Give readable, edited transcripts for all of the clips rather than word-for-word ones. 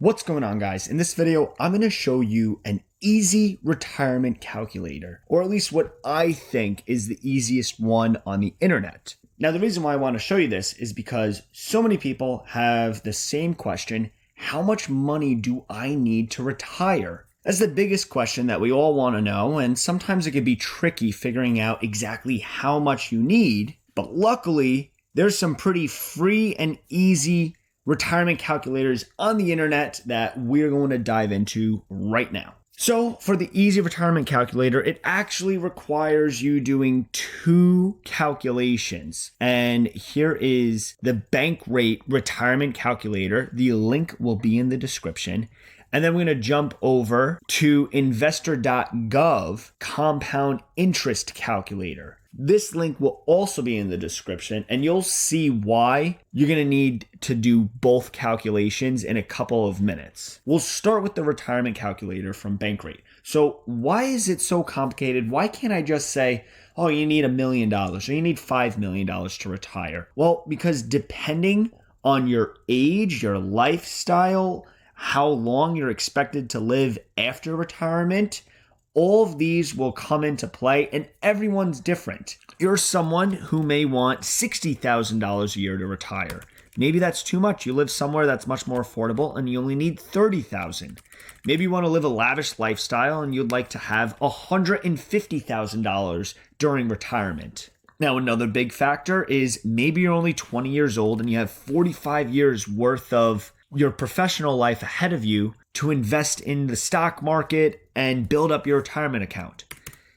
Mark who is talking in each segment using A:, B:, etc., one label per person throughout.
A: What's going on, guys? In this video, I'm going to show you an easy retirement calculator, or at least what I think is the easiest one on the internet. Now, the reason why I want to show you this is because so many people have the same question: how much money do I need to retire? That's the biggest question that we all want to know, and sometimes it can be tricky figuring out exactly how much you need, but luckily, there's some pretty free and easy retirement calculators on the internet that we're going to dive into right now. So for the easy retirement calculator, it actually requires you doing two calculations. And here is the bank rate retirement calculator. The link will be in the description. And then we're going to jump over to investor.gov compound interest calculator. This link will also be in the description, and you'll see why you're going to need to do both calculations in a couple of minutes. We'll start with the retirement calculator from Bankrate. So why is it so complicated? Why can't I just say, oh, you need $1 million or you need $5 million to retire? Well, because depending on your age, your lifestyle, how long you're expected to live after retirement, all of these will come into play, and everyone's different. You're someone who may want $60,000 a year to retire. Maybe that's too much. You live somewhere that's much more affordable and you only need $30,000. Maybe you want to live a lavish lifestyle and you'd like to have $150,000 during retirement. Now, another big factor is maybe you're only 20 years old and you have 45 years worth of your professional life ahead of you to invest in the stock market and build up your retirement account.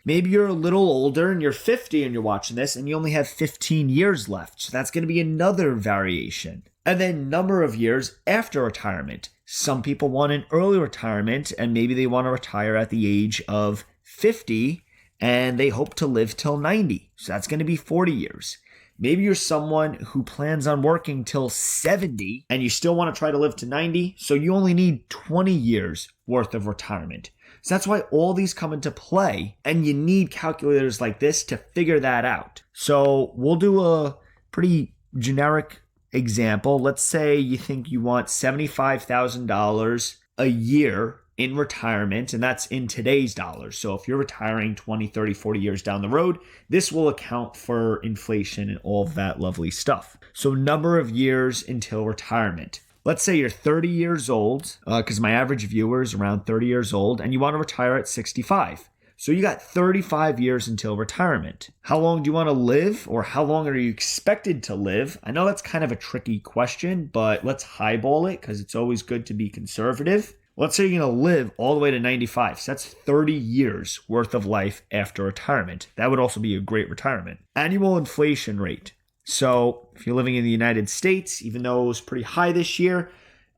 A: Maybe you're a little older and you're 50 and you're watching this and you only have 15 years left. So that's going to be another variation. And then number of years after retirement. Some people want an early retirement and maybe they want to retire at the age of 50 and they hope to live till 90. So that's going to be 40 years. Maybe you're someone who plans on working till 70 and you still want to try to live to 90, so you only need 20 years worth of retirement. So that's why all these come into play, and you need calculators like this to figure that out. So we'll do a pretty generic example. Let's say you think you want $75,000 a year in retirement, and that's in today's dollars. So if you're retiring 20, 30, 40 years down the road, this will account for inflation and all of that lovely stuff. So number of years until retirement. Let's say you're 30 years old, because my average viewer is around 30 years old, and you want to retire at 65. So you got 35 years until retirement. How long do you want to live, or how long are you expected to live? I know that's kind of a tricky question, but let's highball it because it's always good to be conservative. Let's say you're going to live all the way to 95. So that's 30 years worth of life after retirement. That would also be a great retirement. Annual inflation rate. So if you're living in the United States, even though it was pretty high this year,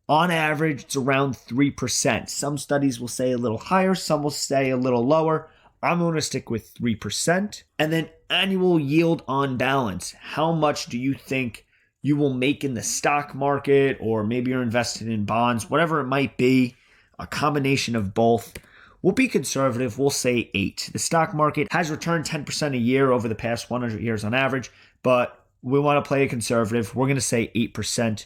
A: on average, it's around 3%. Some studies will say a little higher. Some will say a little lower. I'm going to stick with 3%. And then annual yield on balance. How much do you think you will make in the stock market, or maybe you're invested in bonds, whatever it might be? A combination of both. We'll be conservative. We'll say 8. The stock market has returned 10% a year over the past 100 years on average, but we want to play it conservative. We're going to say 8%.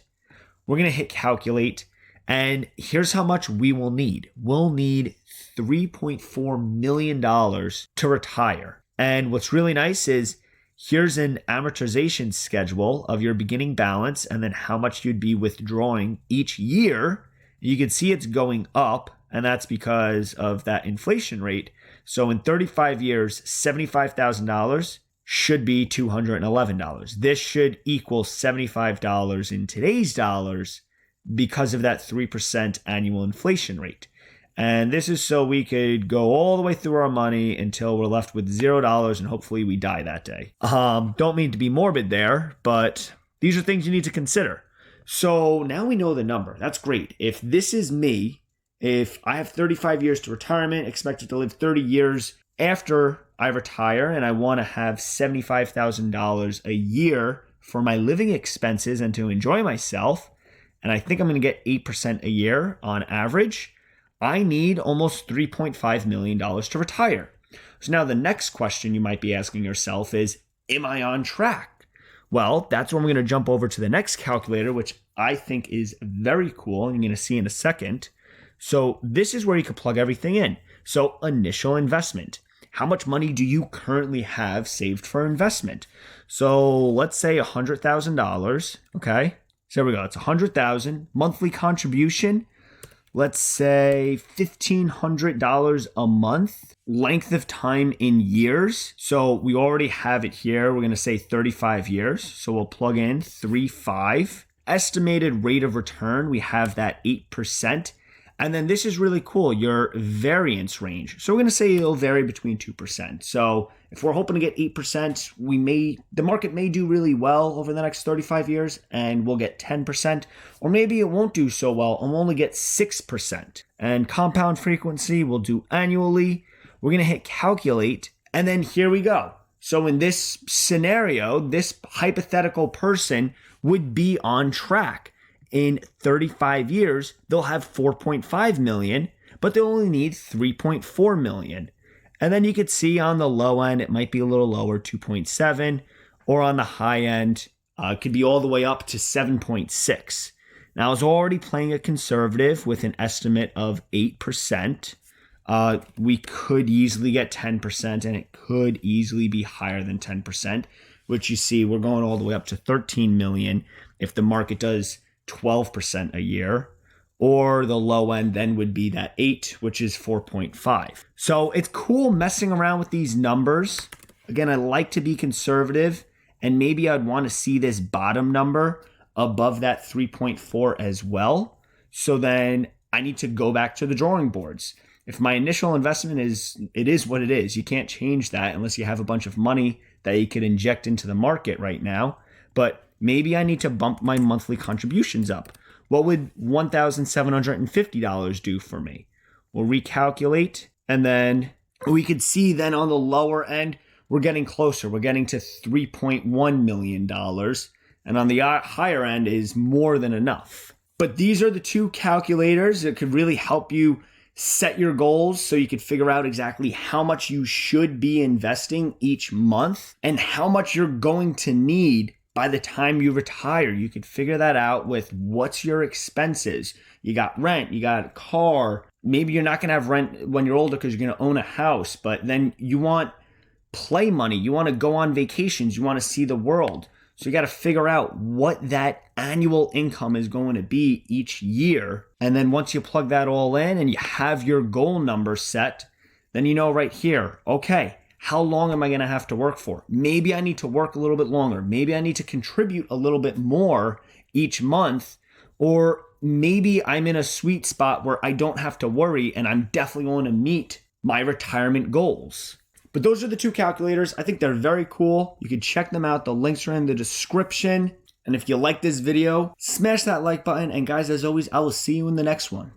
A: We're going to hit calculate, and here's how much we will need. We'll need $3.4 million to retire. And what's really nice is here's an amortization schedule of your beginning balance and then how much you'd be withdrawing each year. You can see it's going up, and that's because of that inflation rate. So in 35 years, $75,000 should be $211. This should equal $75 in today's dollars because of that 3% annual inflation rate. And this is so we could go all the way through our money until we're left with $0 and hopefully we die that day. Don't mean to be morbid there, but these are things you need to consider. So now we know the number. That's great. If this is me, if I have 35 years to retirement, expected to live 30 years after I retire, and I want to have $75,000 a year for my living expenses and to enjoy myself, and I think I'm going to get 8% a year on average, I need almost $3.5 million to retire. So now the next question you might be asking yourself is, am I on track? Well, that's when we're going to jump over to the next calculator, which I think is very cool, and you're going to see in a second. So this is where you can plug everything in. So initial investment. How much money do you currently have saved for investment? So let's say $100,000. Okay. So there we go. It's $100,000 monthly contribution. Let's say $1,500 a month. Length of time in years. So we already have it here. We're going to say 35 years. So we'll plug in 3.5. Estimated rate of return. We have that 8%. And then this is really cool, your variance range. So we're going to say it'll vary between 2%. So if we're hoping to get 8%, the market may do really well over the next 35 years and we'll get 10%, or maybe it won't do so well and we'll only get 6%. And compound frequency we'll do annually. We're going to hit calculate, and then here we go. So in this scenario, this hypothetical person would be on track. In 35 years, they'll have 4.5 million, but they'll only need 3.4 million. And then you could see on the low end, it might be a little lower, 2.7, or on the high end, it could be all the way up to 7.6. Now, I was already playing a conservative with an estimate of 8%. We could easily get 10%, and it could easily be higher than 10%, which you see we're going all the way up to 13 million if the market does 12% a year, or the low end then would be that 8, which is 4.5. So it's cool messing around with these numbers. Again, I like to be conservative, and maybe I'd want to see this bottom number above that 3.4 as well. So then I need to go back to the drawing boards. If my initial investment is what it is, you can't change that unless you have a bunch of money that you could inject into the market right now. But maybe I need to bump my monthly contributions up. What would $1,750 do for me? We'll recalculate, and then we could see then on the lower end, we're getting closer. We're getting to $3.1 million. And on the higher end is more than enough. But these are the two calculators that could really help you set your goals so you could figure out exactly how much you should be investing each month and how much you're going to need by the time you retire. You could figure that out with what's your expenses. You got rent, you got a car. Maybe you're not going to have rent when you're older because you're going to own a house, but then you want play money. You want to go on vacations. You want to see the world. So you got to figure out what that annual income is going to be each year. And then once you plug that all in and you have your goal number set, then you know right here, okay, how long am I going to have to work for? Maybe I need to work a little bit longer. Maybe I need to contribute a little bit more each month, or maybe I'm in a sweet spot where I don't have to worry and I'm definitely going to meet my retirement goals. But those are the two calculators. I think they're very cool. You can check them out. The links are in the description. And if you like this video, smash that like button. And guys, as always, I will see you in the next one.